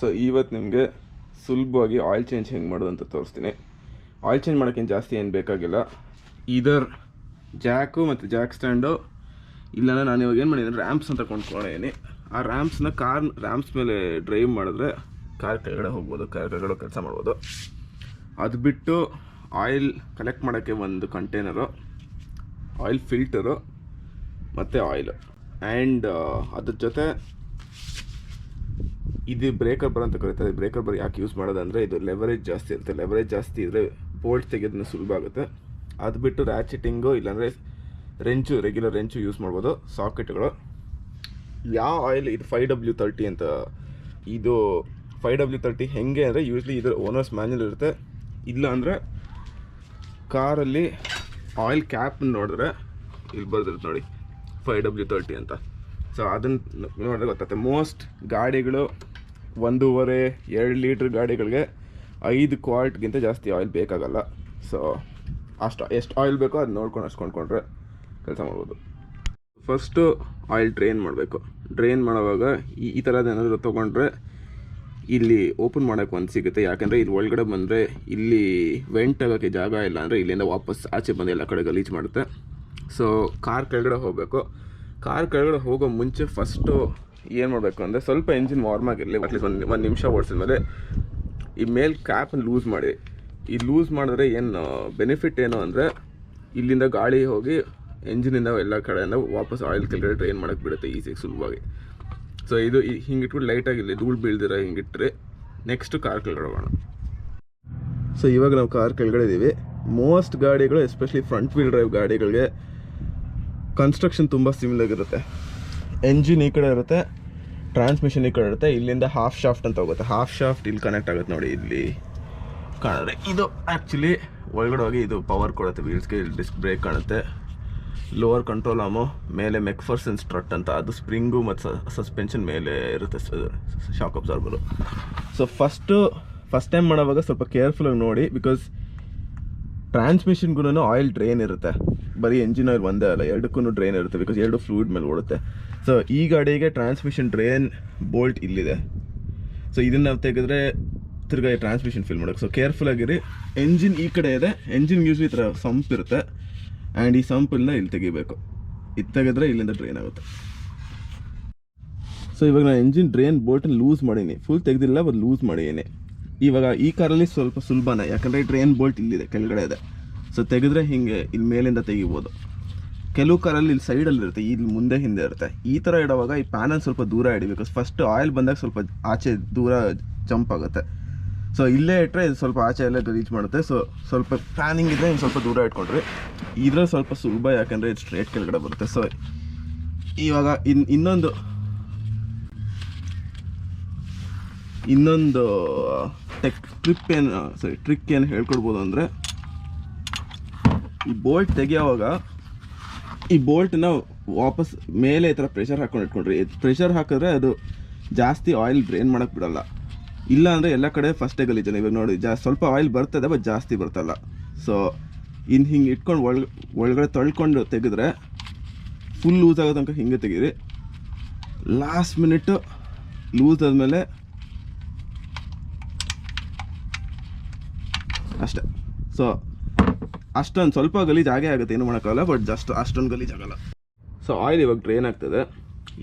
So ಇವತ್ತು ನಿಮಗೆ ಸುಲಭವಾಗಿ ಆಯಿಲ್ ಚೇಂಜ್ ಹೆಂಗೆ ಮಾಡೋದು ಅಂತ ತೋರಿಸ್ತೀನಿ. ಆಯಿಲ್ ಚೇಂಜ್ ಮಾಡೋಕ್ಕೇನು ಜಾಸ್ತಿ ಏನು ಬೇಕಾಗಿಲ್ಲ. ಇದರ್ ಜಾಕು ಮತ್ತು ಜಾಕ್ ಸ್ಟ್ಯಾಂಡು ಇಲ್ಲ ನಾನು ಇವಾಗ ಏನು ಮಾಡಿದ್ದೀನಿ, ರ್ಯಾಂಪ್ಸ್ ಅಂತ ಕೊಂಡ್ಕೊಂಡಿದ್ದೀನಿ. ಆ ರ್ಯಾಂಪ್ಸ್ನ ರ್ಯಾಂಪ್ಸ್ ಮೇಲೆ ಡ್ರೈವ್ ಮಾಡಿದ್ರೆ ಕಾರ್ ಕೆಳಗಡೆ ಹೋಗ್ಬೋದು, ಕಾರ್ ಕೆಳಗಡೆ ಕೆಲಸ ಮಾಡ್ಬೋದು. ಅದು ಬಿಟ್ಟು ಆಯಿಲ್ ಕಲೆಕ್ಟ್ ಮಾಡೋಕ್ಕೆ ಒಂದು ಕಂಟೈನರು, ಆಯಿಲ್ ಫಿಲ್ಟರು ಮತ್ತು ಆಯಿಲು ಆ್ಯಂಡ್ ಅದ್ರ ಜೊತೆ ಇದು ಬ್ರೇಕರ್ ಬರ್ ಅಂತ ಕರೀತಾರೆ. ಬ್ರೇಕರ್ ಬರ್ ಯಾಕೆ ಯೂಸ್ ಮಾಡೋದಂದರೆ ಇದು ಲೆವರೇಜ್ ಜಾಸ್ತಿ ಇರುತ್ತೆ. ಲೆವರೇಜ್ ಜಾಸ್ತಿ ಇದ್ದರೆ ಬೋಲ್ಟ್ ತೆಗೆಯೋದನ್ನ ಸುಲಭ ಆಗುತ್ತೆ. ಅದು ಬಿಟ್ಟು ರ್ಯಾಚೆಟಿಂಗು ಇಲ್ಲಾಂದರೆ ರೆಂಚು, ರೆಗ್ಯುಲರ್ ರೆಂಚು ಯೂಸ್ ಮಾಡ್ಬೋದು. ಸಾಕೆಟ್ಗಳು ಯಾವ ಆಯಿಲ್ ಇದು 5W30 ಅಂತ. ಇದು 5W30 ಹೆಂಗೆ ಅಂದರೆ ಯೂಶ್ವಲಿ ಇದರ ಓನರ್ಸ್ ಮ್ಯಾನ್ಯಲ್ ಇರುತ್ತೆ. ಇಲ್ಲ ಅಂದರೆ ಕಾರಲ್ಲಿ ಆಯಿಲ್ ಕ್ಯಾಪ್ ನೋಡಿದ್ರೆ ಇಲ್ಲಿ ಬರ್ದಿರುತ್ತೆ ನೋಡಿ 5W30 ಅಂತ. ಸೊ ಅದನ್ನು ನೋಡಿದ್ರೆ ಗೊತ್ತಾಗುತ್ತೆ. ಮೋಸ್ಟ್ ಗಾಡಿಗಳು 1.5-2 ಲೀಟ್ರ್ ಗಾಡಿಗಳಿಗೆ 5 ಕ್ವಾರ್ಟ್ಗಿಂತ ಜಾಸ್ತಿ ಆಯಿಲ್ ಬೇಕಾಗಲ್ಲ. ಸೊ ಎಷ್ಟು ಆಯಿಲ್ ಬೇಕೋ ಅದು ನೋಡ್ಕೊಂಡು ಅಷ್ಟು ಕೊಂಡ್ಕೊಂಡ್ರೆ ಕೆಲಸ ಮಾಡ್ಬೋದು. ಫಸ್ಟು ಆಯಿಲ್ ಡ್ರೈನ್ ಮಾಡಬೇಕು. ಡ್ರೈನ್ ಮಾಡೋವಾಗ ಈ ಥರದ್ದು ಏನಾದರೂ ತೊಗೊಂಡ್ರೆ ಇಲ್ಲಿ ಓಪನ್ ಮಾಡೋಕ್ಕೆ ಒಂದು ಸಿಗುತ್ತೆ. ಯಾಕೆಂದರೆ ಇದು ಒಳಗಡೆ ಬಂದರೆ ಇಲ್ಲಿ ವೆಂಟ್ ಆಗೋಕ್ಕೆ ಜಾಗ ಇಲ್ಲ ಅಂದರೆ ಇಲ್ಲಿಂದ ವಾಪಸ್ ಆಚೆ ಬಂದು ಎಲ್ಲ ಕಡೆ ಗಲೀಜು ಮಾಡುತ್ತೆ. ಸೊ ಕಾರ್ ಕೆಳಗಡೆ ಹೋಗಬೇಕು. ಕಾರ್ ಕೆಳಗಡೆ ಹೋಗೋ ಮುಂಚೆ ಫಸ್ಟು ಏನು ಮಾಡಬೇಕು ಅಂದರೆ ಸ್ವಲ್ಪ ಎಂಜಿನ್ ವಾರ್ಮ್ ಆಗಿರಲಿ. ಅಟ್ಲೀಸ್ಟ್ ಒಂದು ನಿಮಿಷ ಓಡಿಸಿದ ಮೇಲೆ ಈ ಮೇಲ್ ಕ್ಯಾಪನ್ನು ಲೂಸ್ ಮಾಡಿ. ಈ ಲೂಸ್ ಮಾಡಿದ್ರೆ ಏನು ಬೆನಿಫಿಟ್ ಏನು ಅಂದರೆ ಇಲ್ಲಿಂದ ಗಾಳಿ ಹೋಗಿ ಎಂಜಿನಿಂದ ಎಲ್ಲ ಕಡೆಯಿಂದ ವಾಪಸ್ ಆಯಿಲ್ ಕೆಳಗಡೆ ಡ್ರೈನ್ ಮಾಡೋಕ್ಕೆ ಬಿಡುತ್ತೆ ಈಸಿಯಾಗಿ, ಸುಲಭವಾಗಿ. ಸೊ ಇದು ಹಿಂಗೆ ಇಟ್ಬಿಟ್ಟು ಲೈಟಾಗಿರಲಿ, ಧೂಳು ಬೀಳ್ದಿರ ಹಿಂಗಿಟ್ರೆ. ನೆಕ್ಸ್ಟು ಕಾರ್ ಕೆಳಗಡೆ ಹೋಗೋಣ. ಸೊ ಇವಾಗ ನಾವು ಕಾರ್ ಕೆಳಗಡೆ ಇದ್ದೀವಿ. ಮೋಸ್ಟ್ ಗಾಡಿಗಳು ಎಸ್ಪೆಷಲಿ ಫ್ರಂಟ್ ವೀಲ್ ಡ್ರೈವ್ ಗಾಡಿಗಳಿಗೆ ಕನ್ಸ್ಟ್ರಕ್ಷನ್ ತುಂಬ ಸಿಮಿಲರ್ ಇರುತ್ತೆ. ಎಂಜಿನ್ ಈ ಕಡೆ ಇರುತ್ತೆ, ಟ್ರಾನ್ಸ್ಮಿಷನ್ ಈ ಕಡೆ ಇರುತ್ತೆ. ಇಲ್ಲಿಂದ ಹಾಫ್ ಶಾಫ್ಟ್ ಅಂತ ಹೋಗುತ್ತೆ. ಹಾಫ್ ಶಾಫ್ಟ್ ಇಲ್ಲಿ ಕನೆಕ್ಟ್ ಆಗುತ್ತೆ ನೋಡಿ, ಇಲ್ಲಿ ಕಾಣಿದ್ರೆ ಇದು ಆ್ಯಕ್ಚುಲಿ ಒಳಗಡೆ ಹೋಗಿ ಇದು ಪವರ್ ಕೊಡುತ್ತೆ ವೀಲ್ಸ್ಗೆ. ಡಿಸ್ಕ್ ಬ್ರೇಕ್ ಕಾಣುತ್ತೆ. ಲೋವರ್ ಕಂಟ್ರೋಲ್ ಆಮು ಮೇಲೆ ಮೆಕ್ಫರ್ಸನ್ ಸ್ಟ್ರಟ್ ಅಂತ, ಅದು ಸ್ಪ್ರಿಂಗು ಮತ್ತು ಸಸ್ಪೆನ್ಷನ್ ಮೇಲೆ ಇರುತ್ತೆ ಶಾಕ್ ಅಬ್ಸಾರ್ಬರು. ಸೊ ಫಸ್ಟ್ ಟೈಮ್ ಮಾಡೋವಾಗ ಸ್ವಲ್ಪ ಕೇರ್ಫುಲ್ಲಾಗಿ ನೋಡಿ, ಬಿಕಾಸ್ ಟ್ರಾನ್ಸ್ಮಿಷನ್ಗೂ ಆಯಿಲ್ ಡ್ರೈನ್ ಇರುತ್ತೆ. ಬರೀ ಎಂಜಿನ್ ಆಯಿಲ್ ಒಂದೇ ಅಲ್ಲ, ಎರಡಕ್ಕೂ ಡ್ರೈನ್ ಇರುತ್ತೆ. ಬಿಕಾಸ್ ಎರಡು ಫ್ಲೂಯಿಡ್ ಮೇಲೆ ಓಡುತ್ತೆ. ಸೊ ಈ ಗಾಡಿಗೆ ಟ್ರಾನ್ಸ್ಮಿಷನ್ ಡ್ರೈನ್ ಬೋಲ್ಟ್ ಇಲ್ಲಿದೆ. ಸೊ ಇದನ್ನು ನಾವು ತೆಗೆದ್ರೆ ತಿರ್ಗಾ ಟ್ರಾನ್ಸ್ಮಿಷನ್ ಫಿಲ್ ಮಾಡೋಕ್ಕೆ. ಸೊ ಕೇರ್ಫುಲ್ಲಾಗಿರಿ. ಎಂಜಿನ್ ಈ ಕಡೆ ಇದೆ. ಎಂಜಿನ್ ಯೂಸ್ ಈ ಥರ ಸಂಪ್ ಇರುತ್ತೆ ಆ್ಯಂಡ್ ಈ ಸಂಪನ್ನ ಇಲ್ಲಿ ತೆಗಿಬೇಕು. ಇದು ತೆಗೆದ್ರೆ ಇಲ್ಲಿಂದ ಡ್ರೈನ್ ಆಗುತ್ತೆ. ಸೊ ಇವಾಗ ನಾನು ಎಂಜಿನ್ ಡ್ರೈನ್ ಬೋಲ್ಟನ್ನು ಲೂಸ್ ಮಾಡೀನಿ. ಫುಲ್ ತೆಗೆದಿಲ್ಲ, ಬಟ್ ಲೂಸ್ ಮಾಡೀನಿ. ಇವಾಗ ಈ ಕಾರಲ್ಲಿ ಸ್ವಲ್ಪ ಸುಲಭನೇ, ಯಾಕಂದರೆ ಡ್ರೈನ್ ಬೋಲ್ಟ್ ಇಲ್ಲಿದೆ, ಕೆಳಗಡೆ ಇದೆ. ಸೊ ತೆಗೆದ್ರೆ ಹಿಂಗೆ ಇಲ್ಲಿ ಮೇಲಿಂದ ತೆಗಿಬೋದು. ಕೆಲವು ಕಾರಲ್ಲಿ ಇಲ್ಲಿ ಸೈಡಲ್ಲಿ ಇರುತ್ತೆ, ಇಲ್ಲಿ ಮುಂದೆ ಹಿಂದೆ ಇರುತ್ತೆ. ಈ ಥರ ಇಡುವಾಗ ಈ ಪ್ಯಾನಲ್ ಸ್ವಲ್ಪ ದೂರ ಇಡಿ, ಬಿಕಾಸ್ ಫಸ್ಟ್ ಆಯಿಲ್ ಬಂದಾಗ ಸ್ವಲ್ಪ ಆಚೆ ದೂರ ಜಂಪ್ ಆಗುತ್ತೆ. ಸೊ ಇಲ್ಲೇ ಇಟ್ಟರೆ ಇದು ಸ್ವಲ್ಪ ಆಚೆ ಎಲ್ಲ ರೀಚ್ ಮಾಡುತ್ತೆ. ಸೊ ಸ್ವಲ್ಪ ಪ್ಲಾನಿಂಗ್ ಇದ್ದರೆ ಇನ್ನು ಸ್ವಲ್ಪ ದೂರ ಇಟ್ಕೊಂಡ್ರಿ. ಇದ್ರಲ್ಲಿ ಸ್ವಲ್ಪ ಸುಲಭ, ಯಾಕಂದರೆ ಇದು ಸ್ಟ್ರೇಟ್ ಕೆಳಗಡೆ ಬರುತ್ತೆ. ಸೊ ಇವಾಗ ಇನ್ನೊಂದು ಟ್ರಿಕ್ ಏನು ಹೇಳ್ಕೊಡ್ಬೋದು ಅಂದರೆ, ಈ ಬೋಲ್ಟ್ ತೆಗಿಯೋವಾಗ ಈ ಬೋಲ್ಟನ್ನ ವಾಪಸ್ ಮೇಲೆ ಈ ಥರ ಪ್ರೆಷರ್ ಹಾಕ್ಕೊಂಡು ಇಟ್ಕೊಂಡ್ರಿ. ಪ್ರೆಷರ್ ಹಾಕಿದ್ರೆ ಅದು ಜಾಸ್ತಿ ಆಯಿಲ್ ಡ್ರೈನ್ ಮಾಡೋಕ್ಕೆ ಬಿಡೋಲ್ಲ. ಇಲ್ಲ ಅಂದರೆ ಎಲ್ಲ ಕಡೆ ಫಸ್ಟೇ ಗಲೀಜಲ್ಲ. ಇವಾಗ ನೋಡಿ ಸ್ವಲ್ಪ ಆಯಿಲ್ ಬರ್ತದೆ, ಬಟ್ ಜಾಸ್ತಿ ಬರ್ತಲ್ಲ. ಸೊ ಹಿಂಗೆ ಇಟ್ಕೊಂಡು ಒಳಗಡೆ ತೊಳ್ಕೊಂಡು ತೆಗೆದ್ರೆ ಫುಲ್ ಲೂಸ್ ಆಗೋ ತನಕ ಹಿಂಗೆ ತೆಗೀರಿ. ಲಾಸ್ಟ್ ಮಿನಿಟ್ಟು ಲೂಸ್ ಆದಮೇಲೆ ಅಷ್ಟೇ. ಸೊ ಅಷ್ಟೊಂದು ಸ್ವಲ್ಪ ಗಲೀಜು ಆಗೇ ಆಗುತ್ತೆ, ಏನು ಮಾಡೋಕ್ಕಾಗಲ್ಲ, ಬಟ್ ಅಷ್ಟೊಂದು ಗಲೀಜ್ ಆಗಲ್ಲ. ಸೊ ಆಯಿಲ್ ಇವಾಗ ಡ್ರೈನ್ ಆಗ್ತದೆ.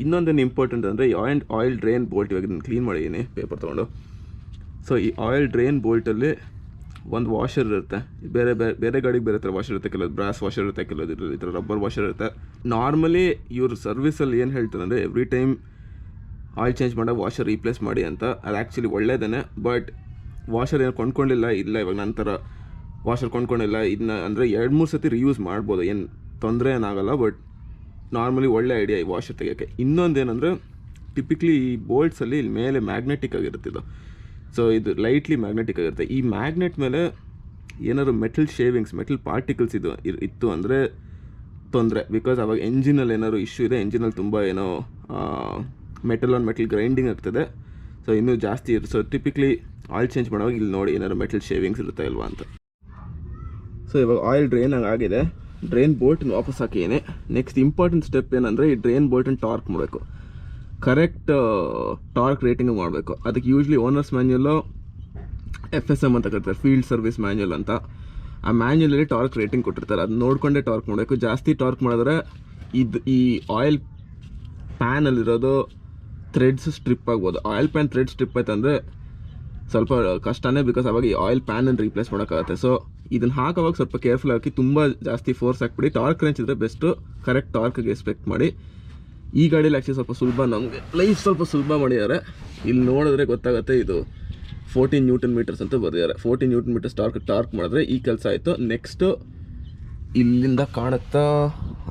ಇನ್ನೊಂದೇನು ಇಂಪಾರ್ಟೆಂಟ್ ಅಂದರೆ ಈ ಆಯಿಲ್ ಡ್ರೈನ್ ಬೋಲ್ಟ್ ಇವಾಗ ನಾನು ಕ್ಲೀನ್ ಮಾಡಿದ್ದೀನಿ ಪೇಪರ್ ತೊಗೊಂಡು. ಸೊ ಈ ಆಯಿಲ್ ಡ್ರೈನ್ ಬೋಲ್ಟಲ್ಲಿ ಒಂದು ವಾಷರ್ ಇರುತ್ತೆ. ಬೇರೆ ಗಾಡಿಗೆ ಬೇರೆ ಥರ ವಾಷರ್ ಇರುತ್ತೆ. ಕೆಲವು ಬ್ರಾಸ್ ವಾಷರ್ ಇರುತ್ತೆ, ಕೆಲವು ಈ ಥರ ರಬ್ಬರ್ ವಾಷರ್ ಇರುತ್ತೆ. ನಾರ್ಮಲಿ ಇವರು ಸರ್ವಿಸಲ್ಲಿ ಏನು ಹೇಳ್ತಾರೆ ಅಂದರೆ ಎವ್ರಿ ಟೈಮ್ ಆಯಿಲ್ ಚೇಂಜ್ ಮಾಡೋ ವಾಷರ್ ರೀಪ್ಲೇಸ್ ಮಾಡಿ ಅಂತ. ಅದು ಆ್ಯಕ್ಚುಲಿ ಒಳ್ಳೆಯದೇ, ಬಟ್ ವಾಷರ್ ಏನು ಕೊಂಡ್ಕೊಂಡಿಲ್ಲ ಇವಾಗ ನಂತರ ವಾಷರ್ ಕೊಂಡ್ಕೊಂಡಿಲ್ಲ ಇದನ್ನ ಅಂದರೆ 2-3 ಸತಿ ರಿಯೂಸ್ ಮಾಡ್ಬೋದು, ಏನು ತೊಂದರೆ ಏನಾಗಲ್ಲ. ಬಟ್ ನಾರ್ಮಲಿ ಒಳ್ಳೆ ಐಡಿಯಾ ಈ ವಾಷರ್ ತೆಗಿಯೋಕ್ಕೆ. ಇನ್ನೊಂದೇನೆಂದರೆ ಟಿಪಿಕ್ಲಿ ಈ ಬೋಲ್ಟ್ಸಲ್ಲಿ ಇಲ್ಲಿ ಮೇಲೆ ಮ್ಯಾಗ್ನೆಟಿಕ್ ಆಗಿರುತ್ತೆ ಇದು. ಸೊ ಇದು ಲೈಟ್ಲಿ ಮ್ಯಾಗ್ನೆಟಿಕ್ ಆಗಿರುತ್ತೆ. ಈ ಮ್ಯಾಗ್ನೆಟ್ ಮೇಲೆ ಏನಾದ್ರು ಮೆಟಲ್ ಶೇವಿಂಗ್ಸ್, ಮೆಟಲ್ ಪಾರ್ಟಿಕಲ್ಸ್ ಇತ್ತು ಅಂದರೆ ತೊಂದರೆ. ಬಿಕಾಸ್ ಅವಾಗ ಎಂಜಿನಲ್ಲಿ ಏನಾದ್ರು ಇಶ್ಯೂ ಇದೆ, ಎಂಜಿನಲ್ಲಿ ತುಂಬ ಏನೋ ಮೆಟಲ್ ಆನ್ ಮೆಟಲ್ ಗ್ರೈಂಡಿಂಗ್ ಆಗ್ತದೆ. ಸೊ ಇನ್ನೂ ಜಾಸ್ತಿ ಇರುತ್ತೆ. ಸೊ ಟಿಪಿಕ್ಲಿ ಆಯಿಲ್ ಚೇಂಜ್ ಮಾಡುವಾಗ ಇಲ್ಲಿ ನೋಡಿ ಏನಾದ್ರು ಮೆಟಲ್ ಶೇವಿಂಗ್ಸ್ ಇರುತ್ತೆ ಇಲ್ವಾ ಅಂತ. ಸೊ ಇವಾಗ ಆಯಿಲ್ ಡ್ರೈನ್ ಆಗಿದೆ. ಡ್ರೈನ್ ಬೋಲ್ಟನ್ನು ವಾಪಸ್ ಹಾಕಿದ್ದೀನಿ. ನೆಕ್ಸ್ಟ್ ಇಂಪಾರ್ಟೆಂಟ್ ಸ್ಟೆಪ್ ಏನಂದರೆ ಈ ಡ್ರೈನ್ ಬೋಲ್ಟನ್ನು ಟಾರ್ಕ್ ಮಾಡಬೇಕು. ಕರೆಕ್ಟ್ ಟಾರ್ಕ್ ರೇಟಿಂಗ್ ಮಾಡಬೇಕು. ಅದಕ್ಕೆ ಯೂಶ್ವಲಿ ಓನರ್ಸ್ ಮ್ಯಾನ್ಯಲ್ಲು FSM ಅಂತ ಕರೀತಾರೆ, ಫೀಲ್ಡ್ ಸರ್ವಿಸ್ ಮ್ಯಾನ್ಯಲ್ ಅಂತ. ಆ ಮ್ಯಾನ್ಯಲಲ್ಲಿ ಟಾರ್ಕ್ ರೇಟಿಂಗ್ ಕೊಟ್ಟಿರ್ತಾರೆ, ಅದು ನೋಡಿಕೊಂಡೇ ಟಾರ್ಕ್ ಮಾಡಬೇಕು. ಜಾಸ್ತಿ ಟಾರ್ಕ್ ಮಾಡಿದ್ರೆ ಈ ಆಯಿಲ್ ಪ್ಯಾನಲ್ಲಿರೋದು ಥ್ರೆಡ್ಸ್ ಸ್ಟ್ರಿಪ್ ಆಗ್ಬೋದು. ಆಯಿಲ್ ಪ್ಯಾನ್ ಥ್ರೆಡ್ ಸ್ಟ್ರಿಪ್ ಆಯ್ತು ಅಂದರೆ ಸ್ವಲ್ಪ ಕಷ್ಟನೇ, ಬಿಕಾಸ್ ಅವಾಗ ಈ ಆಯಿಲ್ ಪ್ಯಾನನ್ನು ರೀಪ್ಲೇಸ್ ಮಾಡೋಕ್ಕಾಗುತ್ತೆ. ಸೊ ಇದನ್ನು ಹಾಕೋವಾಗ ಸ್ವಲ್ಪ ಕೇರ್ಫುಲ್ ಹಾಕಿ, ತುಂಬ ಜಾಸ್ತಿ ಫೋರ್ಸ್ ಹಾಕ್ಬಿಡಿ. ಟಾರ್ಕ್ ರೇಂಜ್ ಇದ್ದರೆ ಬೆಸ್ಟು, ಕರೆಕ್ಟ್ ಟಾರ್ಕ್ಗೆ ಎಕ್ಸ್ಪೆಕ್ಟ್ ಮಾಡಿ. ಈ ಗಾಡೀಲಿ ಆ್ಯಕ್ಚುಲಿ ಸ್ವಲ್ಪ ಸುಲಭ, ನಮಗೆ ಲೈಫ್ ಸ್ವಲ್ಪ ಸುಲಭ ಮಾಡಿದ್ದಾರೆ. ಇಲ್ಲಿ ನೋಡಿದ್ರೆ ಗೊತ್ತಾಗುತ್ತೆ, ಇದು 14 ನ್ಯೂಟನ್ ಮೀಟರ್ಸ್ ಅಂತ ಬರೆದಿದ್ದಾರೆ. 14 ನ್ಯೂಟನ್ ಮೀಟರ್ಸ್ ಟಾರ್ಕ್ ಮಾಡಿದ್ರೆ ಈ ಕೆಲಸ ಆಯಿತು. ನೆಕ್ಸ್ಟು ಇಲ್ಲಿಂದ ಕಾಣುತ್ತಾ,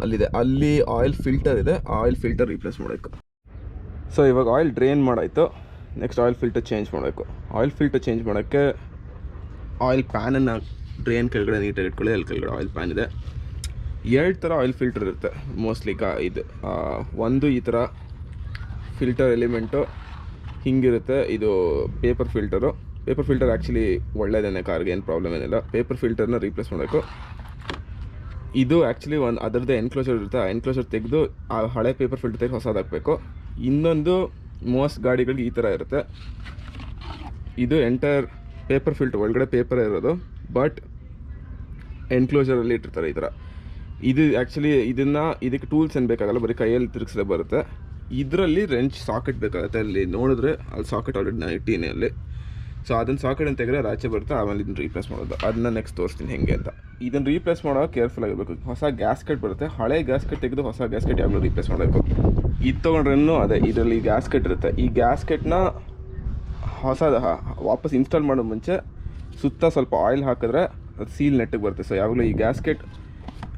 ಅಲ್ಲಿದೆ, ಅಲ್ಲಿ ಆಯಿಲ್ ಫಿಲ್ಟರ್ ಇದೆ, ಆಯಿಲ್ ಫಿಲ್ಟರ್ ರೀಪ್ಲೇಸ್ ಮಾಡಬೇಕು. ಸೊ ಇವಾಗ ಆಯಿಲ್ ಡ್ರೈನ್ ಮಾಡಾಯಿತು, ನೆಕ್ಸ್ಟ್ ಆಯಿಲ್ ಫಿಲ್ಟರ್ ಚೇಂಜ್ ಮಾಡಬೇಕು. ಆಯಿಲ್ ಫಿಲ್ಟರ್ ಚೇಂಜ್ ಮಾಡೋಕ್ಕೆ ಆಯಿಲ್ ಪ್ಯಾನನ್ನು ಡ್ರೈನ್ ಕೆಳಗಡೆ ನೀಟಾಗಿ ಇಟ್ಕೊಳ್ಳಿ. ಅಲ್ಲಿ ಕೆಳಗಡೆ ಆಯಿಲ್ ಪ್ಯಾನ್ ಇದೆ. 2 ಥರ ಆಯಿಲ್ ಫಿಲ್ಟರ್ ಇರುತ್ತೆ ಮೋಸ್ಟ್ಲಿ. ಇದು ಒಂದು ಈ ಥರ ಫಿಲ್ಟರ್ ಎಲಿಮೆಂಟು ಹಿಂಗಿರುತ್ತೆ, ಇದು paper filter. Paper filter actually ಒಳ್ಳೆಯದೇ, ಕಾರ್ಗೆ ಏನು ಪ್ರಾಬ್ಲಮ್ ಏನಿಲ್ಲ. ಪೇಪರ್ ಫಿಲ್ಟರ್ನ ರೀಪ್ಲೇಸ್ ಮಾಡಬೇಕು. ಇದು ಆ್ಯಕ್ಚುಲಿ ಅದರದ್ದೇ ಎನ್ಕ್ಲೋಜರ್ ಇರುತ್ತೆ, ಆ ಎನ್ಕ್ಲೋಜರ್ ತೆಗೆದು ಆ ಹಳೆ ಪೇಪರ್ ಫಿಲ್ಟರ್ ತೆಗೆದು ಹೊಸದು ಹಾಕಬೇಕು. ಇನ್ನೊಂದು ಮೋಸ್ಟ್ ಗಾಡಿಗಳಿಗೆ ಈ ಥರ ಇರುತ್ತೆ, ಇದು ಎಂಟೈರ್ ಪೇಪರ್ ಫಿಲ್ಟರ್ ಒಳಗಡೆ ಪೇಪರ್ ಇರೋದು, ಬಟ್ ಎನ್ಕ್ಲೋಜರಲ್ಲಿ ಇಟ್ಟಿರ್ತಾರೆ ಈ ಥರ. ಇದು ಆ್ಯಕ್ಚುಲಿ ಇದಕ್ಕೆ ಟೂಲ್ಸ್ ಏನು ಬೇಕಾಗಲ್ಲ, ಬರೀ ಕೈಯಲ್ಲಿ ತಿರುಗಿಸಲೇ ಬರುತ್ತೆ. ಇದರಲ್ಲಿ ರೆಂಚ್ ಸಾಕೆಟ್ ಬೇಕಾಗುತ್ತೆ. ಅಲ್ಲಿ ನೋಡಿದ್ರೆ ಅಲ್ಲಿ ಸಾಕೆಟ್ ಆಲ್ರೆಡಿ ನಾನು ಇಟ್ಟೀನಿ ಅಲ್ಲಿ. ಸೊ ಅದನ್ನು ಸಾಕೆಟ್ ಅಂತ ತೆಗೆದ್ರೆ ಆಚೆ ಬರುತ್ತೆ. ಆಮೇಲೆ ಇದನ್ನು ರೀಪ್ಲೇಸ್ ಮಾಡೋದು, ಅದನ್ನ ನೆಕ್ಸ್ಟ್ ತೋರಿಸ್ತೀನಿ ಹೇಗೆ ಅಂತ. ಇದನ್ನು ರೀಪ್ಲೇಸ್ ಮಾಡೋ ಕೇರ್ಫುಲ್ ಆಗಿರಬೇಕು. ಹೊಸ ಗ್ಯಾಸ್ಕೆಟ್ ಬರುತ್ತೆ, ಹಳೆ ಗ್ಯಾಸ್ಕೆಟ್ ತೆಗೆದು ಹೊಸ ಗ್ಯಾಸ್ಕೆಟ್ ಯಾವಾಗಲೂ ರೀಪ್ಲೇಸ್ ಮಾಡಬೇಕು. ಇದು ತೊಗೊಂಡ್ರೂ ಅದೇ, ಇದರಲ್ಲಿ ಗ್ಯಾಸ್ಕೆಟ್ ಇರುತ್ತೆ. ಈ ಗ್ಯಾಸ್ಕೆಟ್ನ ಹೊಸದು ವಾಪಸ್ ಇನ್ಸ್ಟಾಲ್ ಮಾಡೋ ಮುಂಚೆ ಸುತ್ತ ಸ್ವಲ್ಪ ಆಯಿಲ್ ಹಾಕಿದ್ರೆ ಅದು ಸೀಲ್ ನೆಟ್ಟಿಗೆ ಬರುತ್ತೆ. ಸೊ ಯಾವಾಗಲೂ ಈ ಗ್ಯಾಸ್ಕೆಟ್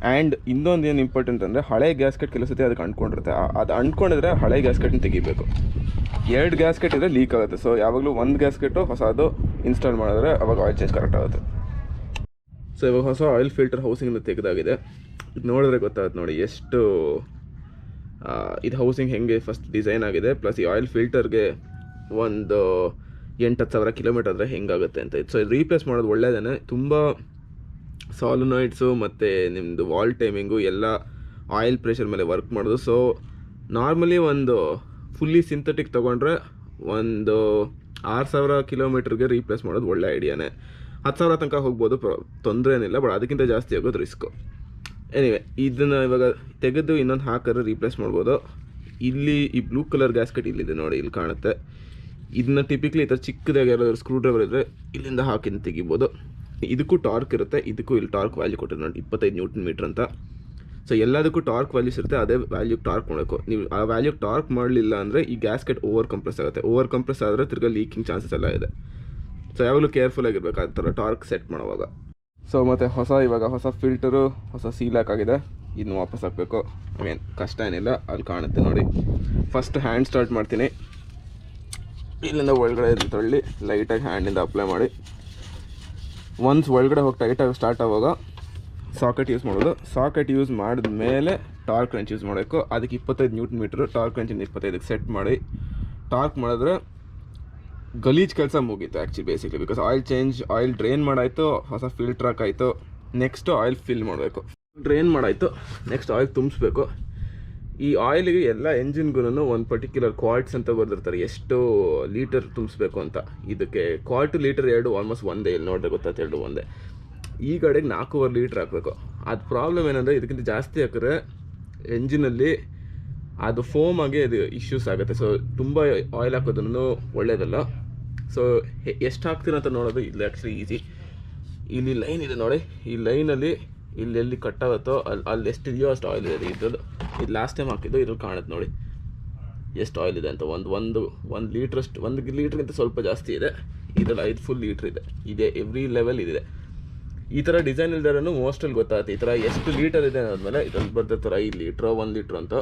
ಆ್ಯಂಡ್ ಇನ್ನೊಂದು ಏನು ಇಂಪಾರ್ಟೆಂಟ್ ಅಂದರೆ, ಹಳೆ ಗ್ಯಾಸ್ಕೆಟ್ ಕೆಲವು ಸತಿ ಅದಕ್ಕೆ ಅಂಟ್ಕೊಂಡಿರುತ್ತೆ. ಅದು ಅಂಟ್ಕೊಂಡಿದ್ರೆ ಹಳೆ ಗ್ಯಾಸ್ಕೆಟ್ನ ತೆಗಿಬೇಕು. 2 ಗ್ಯಾಸ್ಕೆಟ್ ಇದ್ದರೆ ಲೀಕ್ ಆಗುತ್ತೆ. ಸೊ ಯಾವಾಗಲೂ ಒಂದು ಗ್ಯಾಸ್ಕೆಟು ಹೊಸದು ಇನ್ಸ್ಟಾಲ್ ಮಾಡಿದ್ರೆ ಅವಾಗ ಆಯಿಲ್ ಚೇಂಜ್ ಕರೆಕ್ಟ್ ಆಗುತ್ತೆ. ಸೊ ಇವಾಗ ಹೊಸ ಆಯಿಲ್ ಫಿಲ್ಟರ್ ಹೌಸಿಂಗಿಂದ ತೆಗೆದಾಗಿದೆ. ಇದು ನೋಡಿದ್ರೆ ಗೊತ್ತಾಗುತ್ತೆ ನೋಡಿ ಎಷ್ಟು ಇದು ಹೌಸಿಂಗ್ ಹೆಂಗೆ ಫಸ್ಟ್ ಡಿಸೈನ್ ಆಗಿದೆ. ಪ್ಲಸ್ ಈ ಆಯಿಲ್ ಫಿಲ್ಟರ್ಗೆ ಒಂದು 8-10 ಸಾವಿರ ಕಿಲೋಮೀಟರ್ ಆದರೆ ಹೆಂಗಾಗುತ್ತೆ ಅಂತ. ಸೊ ಇದು ರೀಪ್ಲೇಸ್ ಮಾಡೋದು ಒಳ್ಳೆಯದೇ. ತುಂಬ ಸಾಲಿನಾಯ್ಡ್ಸು ಮತ್ತು ನಿಮ್ಮದು ವಾಲ್ ಟೈಮಿಂಗು ಎಲ್ಲ ಆಯಿಲ್ ಪ್ರೆಷರ್ ಮೇಲೆ ವರ್ಕ್ ಮಾಡೋದು. ಸೊ ನಾರ್ಮಲಿ ಒಂದು ಫುಲ್ಲಿ ಸಿಂಥೆಟಿಕ್ ತೊಗೊಂಡ್ರೆ ಒಂದು 6,000 ಕಿಲೋಮೀಟ್ರಿಗೆ ರೀಪ್ಲೇಸ್ ಮಾಡೋದು ಒಳ್ಳೆ ಐಡಿಯಾನೇ. 10,000 ತನಕ ಹೋಗ್ಬೋದು, ತೊಂದರೆ ಏನಿಲ್ಲ. ಬಟ್ ಅದಕ್ಕಿಂತ ಜಾಸ್ತಿ ಆಗೋದು ರಿಸ್ಕು. ಎನಿವೆ, ಇದನ್ನು ಇವಾಗ ತೆಗೆದು ಇನ್ನೊಂದು ಹಾಕಿದ್ರೆ ರೀಪ್ಲೇಸ್ ಮಾಡ್ಬೋದು. ಇಲ್ಲಿ ಈ ಬ್ಲೂ ಕಲರ್ ಗ್ಯಾಸ್ಕೆಟ್ ಇಲ್ಲಿದೆ ನೋಡಿ, ಇಲ್ಲಿ ಕಾಣುತ್ತೆ. ಇದನ್ನ ಟಿಪಿಕ್ಲಿ ಈ ಥರ ಚಿಕ್ಕದಾಗಿ ಯಾರಾದರೂ ಸ್ಕ್ರೂ ಡ್ರೈವರ್ ಇದ್ದರೆ ಇಲ್ಲಿಂದ ಹಾಕಿ ತೆಗಿಬೋದು. ಇದಕ್ಕೂ ಟಾರ್ಕ್ ಇರುತ್ತೆ, ಇದಕ್ಕೂ ಇಲ್ಲಿ ಟಾರ್ಕ್ ವ್ಯಾಲ್ಯೂ ಕೊಟ್ಟಿರೋ ನೋಡಿ 25 ನ್ಯೂಟನ್ ಮೀಟ್ರ್ ಅಂತ. ಸೊ ಎಲ್ಲದಕ್ಕೂ ಟಾರ್ಕ್ ವ್ಯಾಲ್ಯೂಸ್ ಇರುತ್ತೆ, ಅದೇ ವ್ಯಾಲ್ಯೂಗೆ ಟಾರ್ಕ್ ಮಾಡಬೇಕು. ನೀವು ಆ ವ್ಯಾಲ್ಯೂಗೆ ಟಾರ್ಕ್ ಮಾಡಲಿಲ್ಲ ಅಂದರೆ ಈ ಗ್ಯಾಸ್ಕೆಟ್ ಓವರ್ ಕಂಪ್ರೆಸ್ ಆಗುತ್ತೆ. ಓವರ್ ಕಂಪ್ರೆಸ್ ಆದರೆ ತಿರ್ಗಾ ಲೀಕಿಂಗ್ ಚಾನ್ಸಸ್ ಎಲ್ಲ ಇದೆ. ಸೊ ಯಾವಾಗಲೂ ಕೇರ್ಫುಲ್ ಆಗಿರ್ಬೇಕು ಆ ಥರ ಟಾರ್ಕ್ ಸೆಟ್ ಮಾಡುವಾಗ. ಸೊ ಮತ್ತು ಇವಾಗ ಹೊಸ ಫಿಲ್ಟರು ಹೊಸ ಸೀಲ್ ಹಾಕಾಗಿದೆ, ಇದನ್ನು ವಾಪಸ್ ಹಾಕಬೇಕು. ಏನು ಕಷ್ಟ ಏನಿಲ್ಲ, ಅಲ್ಲಿ ಕಾಣುತ್ತೆ ನೋಡಿ. ಫಸ್ಟ್ ಹ್ಯಾಂಡ್ ಸ್ಟಾರ್ಟ್ ಮಾಡ್ತೀನಿ. ಇಲ್ಲಿಂದ ಒಳಗಡೆ ತಳ್ಳಿ ಲೈಟಾಗಿ ಹ್ಯಾಂಡಿಂದ ಅಪ್ಲೈ ಮಾಡಿ, ಒನ್ಸ್ ಒಳಗಡೆ ಹೋಗಿ ಟೈಟಾಗಿ ಸ್ಟಾರ್ಟ್ ಆಗುವಾಗ ಸಾಕೆಟ್ ಯೂಸ್ ಮಾಡೋದು. ಸಾಕೆಟ್ ಯೂಸ್ ಮಾಡಿದ ಮೇಲೆ ಟಾರ್ಕ್ ರೆಂಚ್ ಯೂಸ್ ಮಾಡಬೇಕು. ಅದಕ್ಕೆ 25 ನ್ಯೂಟನ್ ಮೀಟ್ರು, ಟಾರ್ಕ್ ರೆಂಚಿಂದ 25ಕ್ಕೆ ಸೆಟ್ ಮಾಡಿ ಟಾರ್ಕ್ ಮಾಡಿದ್ರೆ ಗಲೀಜ್ ಕೆಲಸ ಮುಗೀತು actually basically. Because oil drain ಮಾಡಾಯಿತು, ಹೊಸ ಫಿಲ್ಟರ್ ಹಾಕಾಯಿತು. ನೆಕ್ಸ್ಟು ಆಯಿಲ್ ಫಿಲ್ ಮಾಡಬೇಕು. ಡ್ರೈನ್ ಮಾಡಾಯಿತು, ನೆಕ್ಸ್ಟ್ ಆಯಿಲ್ ತುಂಬಿಸ್ಬೇಕು. ಈ ಆಯಿಲಿಗೆ ಎಲ್ಲ ಎಂಜಿನ್ಗೂ ಒಂದು ಪರ್ಟಿಕ್ಯುಲರ್ ಕ್ವಾರ್ಟ್ಸ್ ಅಂತ ಬರೆದಿರ್ತಾರೆ, ಎಷ್ಟು ಲೀಟರ್ ತುಂಬಿಸ್ಬೇಕು ಅಂತ. ಇದಕ್ಕೆ ಕ್ವಾರ್ಟ್ ಲೀಟರ್ 2 ಆಲ್ಮೋಸ್ಟ್ ಒಂದೇ, ಇಲ್ಲಿ ನೋಡಿದ್ರೆ ಗೊತ್ತಾಯ್ತು 2 ಒಂದೇ. ಈ ಕಡೆಗೆ 4.5 ಲೀಟ್ರ್ ಹಾಕಬೇಕು. ಅದು ಪ್ರಾಬ್ಲಮ್ ಏನಂದರೆ, ಇದಕ್ಕಿಂತ ಜಾಸ್ತಿ ಹಾಕಿದ್ರೆ ಎಂಜಿನಲ್ಲಿ ಅದು ಫೋಮ್ ಆಗಿ ಅದು ಇಶ್ಯೂಸ್ ಆಗುತ್ತೆ. ಸೊ ತುಂಬ ಆಯಿಲ್ ಹಾಕೋದನ್ನು ಒಳ್ಳೆಯದಲ್ಲ. ಸೊ ಎಷ್ಟು ಹಾಕ್ತೀರ ಅಂತ ನೋಡೋದು ಇಲ್ಲಿ ಆ್ಯಕ್ಚುಲಿ ಈಸಿ. ಇಲ್ಲಿ ಲೈನ್ ಇದೆ ನೋಡಿ, ಈ ಲೈನಲ್ಲಿ ಇಲ್ಲೆಲ್ಲಿ ಕಟ್ಟಾಗುತ್ತೋ ಅಲ್ಲಿ ಎಷ್ಟಿದೆಯೋ ಅಷ್ಟು ಆಯಿಲ್ ಇದೆ. ಇದ್ರದ್ದು ಇದು ಲಾಸ್ಟ್ ಟೈಮ್ ಹಾಕಿದ್ದು, ಇದ್ರಲ್ಲಿ ಕಾಣುತ್ತೆ ನೋಡಿ ಎಷ್ಟು ಆಯಿಲ್ ಇದೆ ಅಂತ. ಒಂದು ಲೀಟ್ರಷ್ಟು, 1 ಲೀಟ್ರ್ಗಿಂತ ಸ್ವಲ್ಪ ಜಾಸ್ತಿ ಇದೆ. ಇದರಲ್ಲಿ 5 ಫುಲ್ ಲೀಟ್ರ್ ಇದೆ ಎವ್ರಿ ಲೆವೆಲ್ ಇದೆ. ಈ ಥರ ಡಿಸೈನ್ ಇಲ್ದಾರನು ಮೋಸ್ಟಲ್ಲಿ ಗೊತ್ತಾಗುತ್ತೆ ಈ ಥರ ಎಷ್ಟು ಲೀಟರ್ ಇದೆ ಅನ್ನೋದ್ಮೇಲೆ. ಇದ್ರಲ್ಲಿ ಬರ್ದಿರ್ತಾರೆ 5 ಲೀಟ್ರ್ 1 ಲೀಟ್ರ್ ಅಂತ.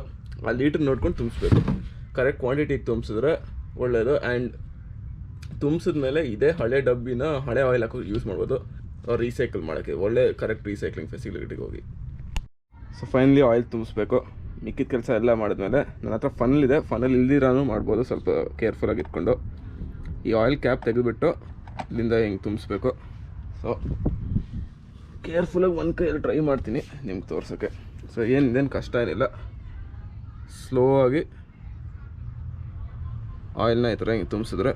ಆ ಲೀಟ್ರ್ ನೋಡ್ಕೊಂಡು ತುಂಬಿಸ್ಬೇಕು. ಕರೆಕ್ಟ್ ಕ್ವಾಂಟಿಟಿಗೆ ತುಂಬಿಸಿದ್ರೆ ಒಳ್ಳೆಯದು. ಆ್ಯಂಡ್ ತುಂಬಿಸಿದ್ಮೇಲೆ ಇದೇ ಹಳೆ ಡಬ್ಬಿನ ಹಳೆ ಆಯಿಲ್ ಹಾಕಿ ಯೂಸ್ ಮಾಡ್ಬೋದು, ರೀಸೈಕಲ್ ಮಾಡೋಕ್ಕೆ. ಒಳ್ಳೆ ಕರೆಕ್ಟ್ ರೀಸೈಕ್ಲಿಂಗ್ ಫೆಸಿಲಿಟಿಗೆ ಹೋಗಿ. ಸೊ ಫೈನಲಿ ಆಯಿಲ್ ತುಂಬಿಸ್ಬೇಕು. ಮಿಕ್ಕಿದ ಕೆಲಸ ಎಲ್ಲ ಮಾಡಿದ್ಮೇಲೆ ನನ್ನ ಹತ್ರ ಫನಲ್ ಇದೆ, ಫನಲ್ ಇಲ್ದಿರಾನು ಮಾಡ್ಬೋದು, ಸ್ವಲ್ಪ ಕೇರ್ಫುಲ್ಲಾಗಿ ಇಟ್ಕೊಂಡು. ಈ ಆಯಿಲ್ ಕ್ಯಾಪ್ ತೆಗೆದುಬಿಟ್ಟು ಇಲ್ಲಿಂದ ಹಿಂಗೆ ತುಂಬಿಸ್ಬೇಕು. ಸೊ ಕೇರ್ಫುಲ್ಲಾಗಿ ಒಂದು ಕೈಯಲ್ಲಿ ಟ್ರೈ ಮಾಡ್ತೀನಿ ನಿಮ್ಗೆ ತೋರ್ಸೋಕ್ಕೆ. ಸೊ ಏನಿದೇನು ಕಷ್ಟ ಏನಿಲ್ಲ, ಸ್ಲೋ ಆಗಿ ಆಯಿಲ್ನ ಈ ಥರ ಹಿಂಗೆ ತುಂಬಿಸಿದ್ರೆ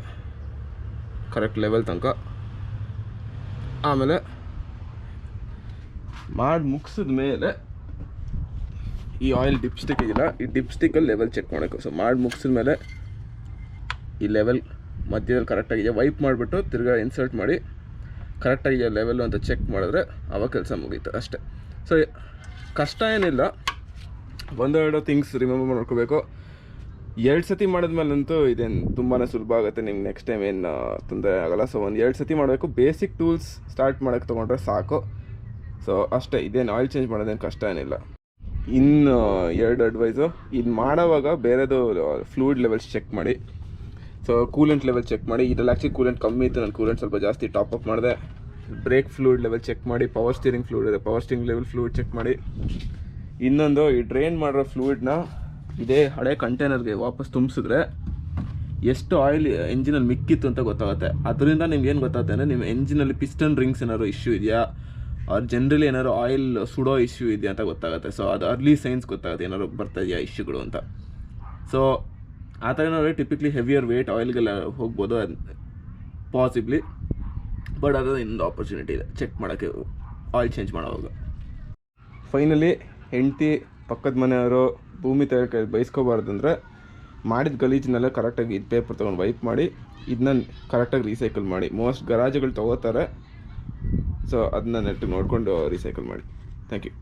ಕರೆಕ್ಟ್ ಲೆವೆಲ್ ತನಕ. ಆಮೇಲೆ ಮಾಡಿ ಮುಗಿಸಿದ ಮೇಲೆ ಈ ಆಯಿಲ್ ಡಿಪ್ಸ್ಟಿಕ್ ಇದೆಯಲ್ಲ, ಈ ಡಿಪ್ಸ್ಟಿಕ್ಕಲ್ಲಿ ಲೆವೆಲ್ ಚೆಕ್ ಮಾಡಬೇಕು. ಸೊ ಮಾಡಿ ಮುಗಿಸಿದ ಮೇಲೆ ಈ ಲೆವೆಲ್ ಮಧ್ಯದಲ್ಲಿ ಕರೆಕ್ಟಾಗಿದೆ ವೈಪ್ ಮಾಡಿಬಿಟ್ಟು ತಿರ್ಗಾ ಇನ್ಸರ್ಟ್ ಮಾಡಿ ಕರೆಕ್ಟಾಗಿದೆ ಲೆವೆಲ್ಲು ಅಂತ ಚೆಕ್ ಮಾಡಿದ್ರೆ ಆವಾಗ ಕೆಲಸ ಮುಗೀತು ಅಷ್ಟೇ. ಸೊ ಕಷ್ಟ ಏನಿಲ್ಲ, ಒಂದೆರಡು ಥಿಂಗ್ಸ್ ರಿಮೆಂಬರ್ ಮಾಡ್ಕೋಬೇಕು. 2 ಸತಿ ಮಾಡಿದ್ಮೇಲಂತೂ ಇದೇನು ತುಂಬಾ ಸುಲಭ ಆಗುತ್ತೆ, ನಿಮ್ಗೆ ನೆಕ್ಸ್ಟ್ ಟೈಮ್ ಏನು ತೊಂದರೆ ಆಗೋಲ್ಲ. ಸೊ ಒಂದು 2 ಸತಿ ಮಾಡಬೇಕು. ಬೇಸಿಕ್ ಟೂಲ್ಸ್ ಸ್ಟಾರ್ಟ್ ಮಾಡೋಕ್ಕೆ ತೊಗೊಂಡ್ರೆ ಸಾಕು. ಸೊ ಅಷ್ಟೇ, ಇದೇನು ಆಯಿಲ್ ಚೇಂಜ್ ಮಾಡೋದೇನು ಕಷ್ಟ ಏನಿಲ್ಲ. ಇನ್ನು 2 ಅಡ್ವೈಸು, ಇದು ಮಾಡೋವಾಗ ಬೇರೆದು ಫ್ಲೂಯಿಡ್ ಲೆವೆಲ್ಸ್ ಚೆಕ್ ಮಾಡಿ. ಸೊ ಕೂಲೆಂಟ್ ಲೆವೆಲ್ ಚೆಕ್ ಮಾಡಿ. ಇದರಲ್ಲಿ ಆ್ಯಕ್ಚುಲಿ ಕೂಲೆಂಟ್ ಕಮ್ಮಿ ಇತ್ತು, ನಾನು ಕೂಲೆಂಟ್ ಸ್ವಲ್ಪ ಜಾಸ್ತಿ ಟಾಪ್ ಅಪ್ ಮಾಡಿದೆ. ಬ್ರೇಕ್ ಫ್ಲೂಯಿಡ್ ಲೆವೆಲ್ ಚೆಕ್ ಮಾಡಿ. ಪವರ್ ಸ್ಟೀರಿಂಗ್ ಫ್ಲೂಯಿಡ್ ಇದೆ, power steering level fluid check ಮಾಡಿ. ಇನ್ನೊಂದು, ಈ ಡ್ರೈನ್ ಮಾಡಿರೋ ಫ್ಲೂಯಿಡ್ನ ಇದೇ ಹಳೆ ಕಂಟೈನರ್ಗೆ ವಾಪಸ್ ತುಂಬಿಸಿದ್ರೆ ಎಷ್ಟು ಆಯಿಲ್ ಎಂಜಿನಲ್ಲಿ ಮಿಕ್ಕಿತ್ತು ಅಂತ ಗೊತ್ತಾಗುತ್ತೆ. ಅದರಿಂದ ನಿಮ್ಗೆ ಏನು ಗೊತ್ತಾಗುತ್ತೆ ಅಂದರೆ ನಿಮ್ಮ ಎಂಜಿನಲ್ಲಿ ಪಿಸ್ಟನ್ ರಿಂಗ್ಸ್ ಏನಾದ್ರು ಇಶ್ಯೂ ಇದೆಯಾ, ಅವ್ರು ಜನರಲಿ ಏನಾದ್ರು ಆಯಿಲ್ ಸುಡೋ ಇಶ್ಯೂ ಇದೆಯಾ ಅಂತ ಗೊತ್ತಾಗುತ್ತೆ. ಸೊ ಅದು ಅರ್ಲಿ ಸೈನ್ಸ್ ಗೊತ್ತಾಗುತ್ತೆ ಏನಾದ್ರು ಬರ್ತಾ ಇದೆಯಾ ಇಶ್ಯೂಗಳು ಅಂತ. ಸೊ ಆ ಥರ ಏನಾದ್ರು ಟಿಪಿಕ್ಲಿ ಹೆವಿಯರ್ ವೇಟ್ ಆಯಿಲ್ಗೆಲ್ಲ ಹೋಗ್ಬೋದು ಪಾಸಿಬ್ಲಿ. ಬಟ್ ಅದು ಇನ್ನೊಂದು ಆಪರ್ಚುನಿಟಿ ಇದೆ ಚೆಕ್ ಮಾಡೋಕ್ಕೆ ಆಯಿಲ್ ಚೇಂಜ್ ಮಾಡೋವಾಗ. ಫೈನಲಿ ಹೆಂಡತಿ ಪಕ್ಕದ ಮನೆಯವರು ಭೂಮಿ ಕೈ ಬೈಸ್ಕೋಬಾರ್ದಂದ್ರೆ ಮಾಡಿದ ಗಲೀಜನ್ನೆಲ್ಲ ಕರೆಕ್ಟಾಗಿ ಇದು ಪೇಪರ್ ತೊಗೊಂಡು ವೈಪ್ ಮಾಡಿ ಇದನ್ನ ಕರೆಕ್ಟಾಗಿ ರೀಸೈಕಲ್ ಮಾಡಿ. ಮೋಸ್ಟ್ ಗರಾಜುಗಳು ತೊಗೋತಾರೆ, ಸೊ ಅದನ್ನ ನೆಟ್ಟು ನೋಡಿಕೊಂಡು ರೀಸೈಕಲ್ ಮಾಡಿ. Thank you.